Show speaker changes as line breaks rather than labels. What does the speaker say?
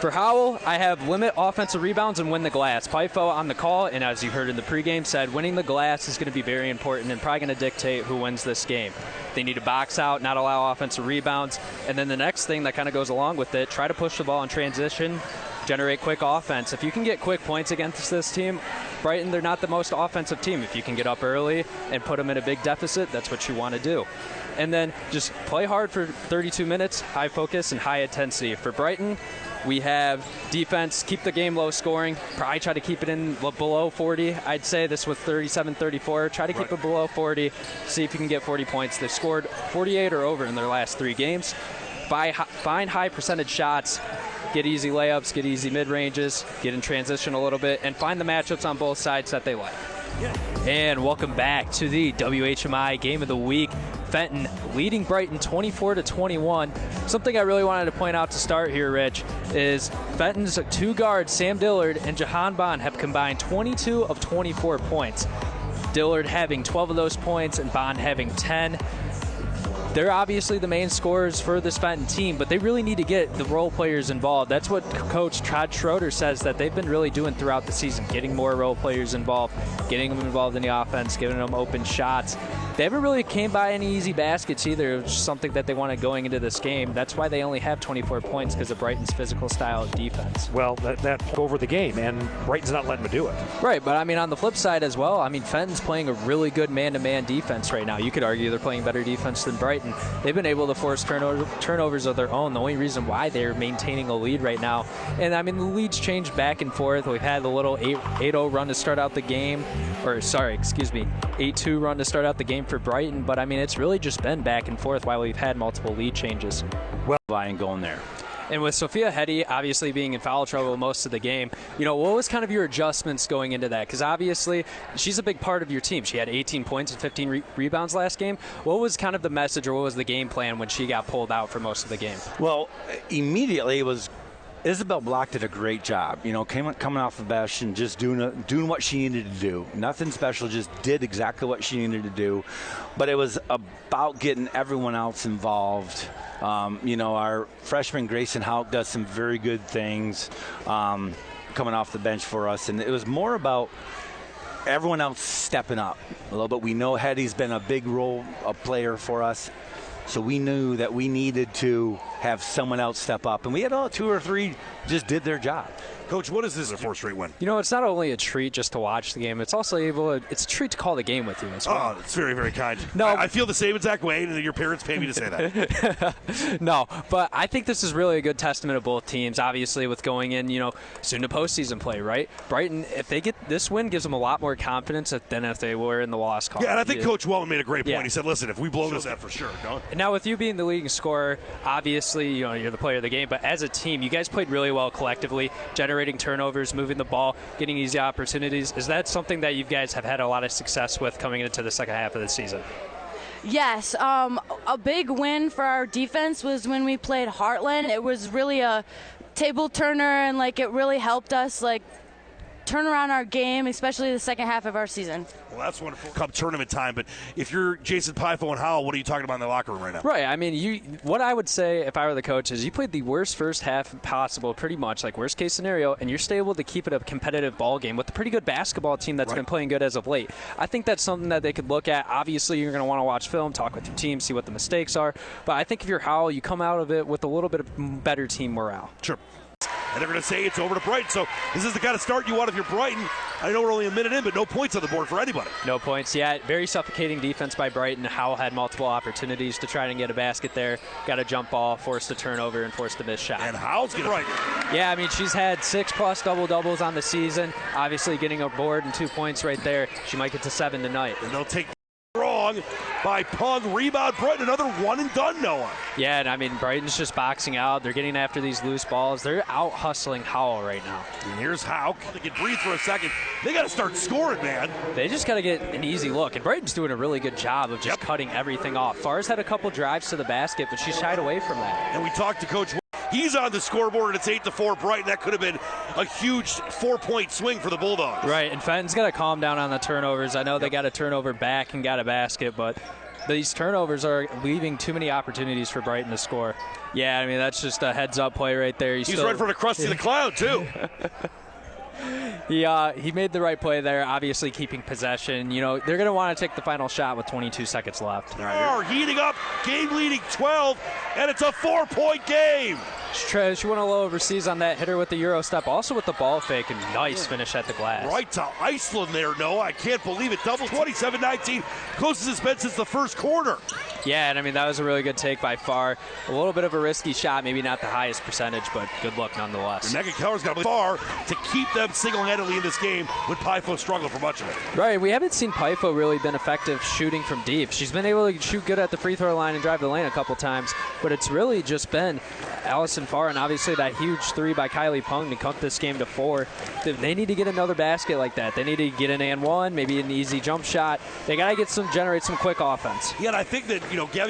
For Howell, I have limit offensive rebounds and win the glass. Pifo on the call, and as you heard in the pregame, said winning the glass is going to be very important and probably going to dictate who wins this game. They need to box out, not allow offensive rebounds. And then the next thing that kind of goes along with it, try to push the ball in transition, generate quick offense. If you can get quick points against this team, Brighton, they're not the most offensive team. If you can get up early and put them in a big deficit, that's what you want to do. And then just play hard for 32 minutes, high focus and high intensity. For Brighton, we have defense, keep the game low scoring, probably try to keep it in below 40. I'd say this was 37-34. Try to keep it below 40, see if you can get 40 points. They've scored 48 or over in their last 3 games. Find high percentage shots, get easy layups, get easy mid-ranges, get in transition a little bit, and find the matchups on both sides that they like. Yeah. And welcome back to the WHMI Game of the Week. Fenton leading Brighton 24-21. Something I really wanted to point out to start here, Rich, is Fenton's 2 guards, Sam Dillard and Jahan Bond, have combined 22 of 24 points. Dillard having 12 of those points and Bond having 10. They're obviously the main scorers for this Fenton team, but they really need to get the role players involved. That's what Coach Todd Schroeder says that they've been really doing throughout the season, getting more role players involved, getting them involved in the offense, giving them open shots. They haven't really came by any easy baskets either. It was just something that they wanted going into this game. That's why they only have 24 points, because of Brighton's physical style of defense.
Well, that over the game, and Brighton's not letting them do it.
Right, but I mean, on the flip side as well, I mean, Fenton's playing a really good man-to-man defense right now. You could argue they're playing better defense than Brighton. They've been able to force turnovers of their own. The only reason why they're maintaining a lead right now. And I mean, the leads change back and forth. We've had the little 8-0 run to start out the game, or sorry, excuse me, 8-2 run to start out the game for Brighton, but I mean, it's really just been back and forth while we've had multiple lead changes.
Well, Lion going there.
And with Sophia Hetty obviously being in foul trouble most of the game, you know, what was kind of your adjustments going into that? Because obviously she's a big part of your team. She had 18 points and 15 rebounds last game. What was kind of the message, or what was the game plan when she got pulled out for most of the game?
Well, immediately it was Isabel Block did a great job. You know, coming off the bench and just doing what she needed to do. Nothing special, just did exactly what she needed to do. But it was about getting everyone else involved. You know, our freshman Grayson Houck does some very good things coming off the bench for us. And it was more about everyone else stepping up a little bit. We know Hetty's been a big role player for us. So we knew that we needed to have someone else step up. And we had 2 or 3 just did their job.
Coach, what is this, a 4th straight win?
You know, it's not only a treat just to watch the game, it's also it's a treat to call the game with you as well.
Oh, it's very, very kind.
No,
I feel the same exact way, and your parents pay me to say that.
No, but I think this is really a good testament of both teams, obviously, with going in, you know, soon to postseason play, right? Brighton, if they get this win, gives them a lot more confidence than if they were in the loss column.
Yeah, and I think Coach Wellman made a great point. He said, listen, if we blow this out for sure. No?
Now, with you being the leading scorer, obviously, you know, you're the player of the game, but as a team, you guys played really well collectively, generating turnovers, moving the ball, getting easy opportunities. Is that something that you guys have had a lot of success with coming into the second half of the season?
Yes. A big win for our defense was when we played Heartland. It was really a table turner, and it really helped us turn around our game, especially the second half of our season.
Well, that's wonderful. Come tournament time, but if you're Jason Pifo and Howell, what are you talking about in the locker room right now?
Right. I mean, what I would say if I were the coach is you played the worst first half possible, pretty much, worst case scenario, and you're still able to keep it a competitive ball game with a pretty good basketball team that's been playing good as of late. I think that's something that they could look at. Obviously, you're going to want to watch film, talk with your team, see what the mistakes are. But I think if you're Howell, you come out of it with a little bit of better team morale.
Sure. And they're going to say it's over to Brighton. So this is the kind of start you want if you're Brighton. I know we're only a minute in, but no points on the board for anybody.
No points yet. Very suffocating defense by Brighton. Howell had multiple opportunities to try and get a basket there. Got a jump ball, forced a turnover, and forced a missed shot.
And Howell's getting Brighton.
Yeah, I mean, she's had 6+ double-doubles on the season. Obviously getting a board and 2 points right there. She might get to 7 tonight.
And they'll take wrong by Pung. Rebound, Brighton. Another one and done, Noah.
Yeah, and I mean, Brighton's just boxing out. They're getting after these loose balls. They're out hustling Howell right now.
And here's Houck. They can breathe for a second. They got to start scoring, man.
They just got to get an easy look. And Brighton's doing a really good job of just cutting everything off. Fars had a couple drives to the basket, but she shied away from that.
And we talked to Coach. He's on the scoreboard, and it's 8-4 Brighton. That could have been a huge 4-point swing for the Bulldogs.
Right, and Fenton's got to calm down on the turnovers. I know they got a turnover back and got a basket, but these turnovers are leaving too many opportunities for Brighton to score. Yeah, I mean, that's just a heads-up play right there.
He's right in front of Krusty the Clown, too.
He made the right play there, obviously keeping possession. You know, they're going to want to take the final shot with 22 seconds left.
Are heating up, game leading 12, and it's a 4-point game.
She went a little overseas on that hitter with the Euro step, also with the ball fake, and nice finish at the glass.
Right to Iceland there, Noah. I can't believe it. Double 27-19. Closest it's been since the first quarter.
Yeah, and I mean, that was a really good take by far. A little bit of a risky shot, maybe not the highest percentage, but good luck nonetheless.
Megan Keller's got far to keep them single-handedly in this game when Pyfo struggled for much of it.
Right, we haven't seen Pyfo really been effective shooting from deep. She's been able to shoot good at the free throw line and drive the lane a couple times, but it's really just been Allison Farr and obviously that huge three by Kylie Pung to cut this game to 4. They need to get another basket like that. They need to get an and one, maybe an easy jump shot. They got to generate some quick offense.
Yeah, and I think that, Gabby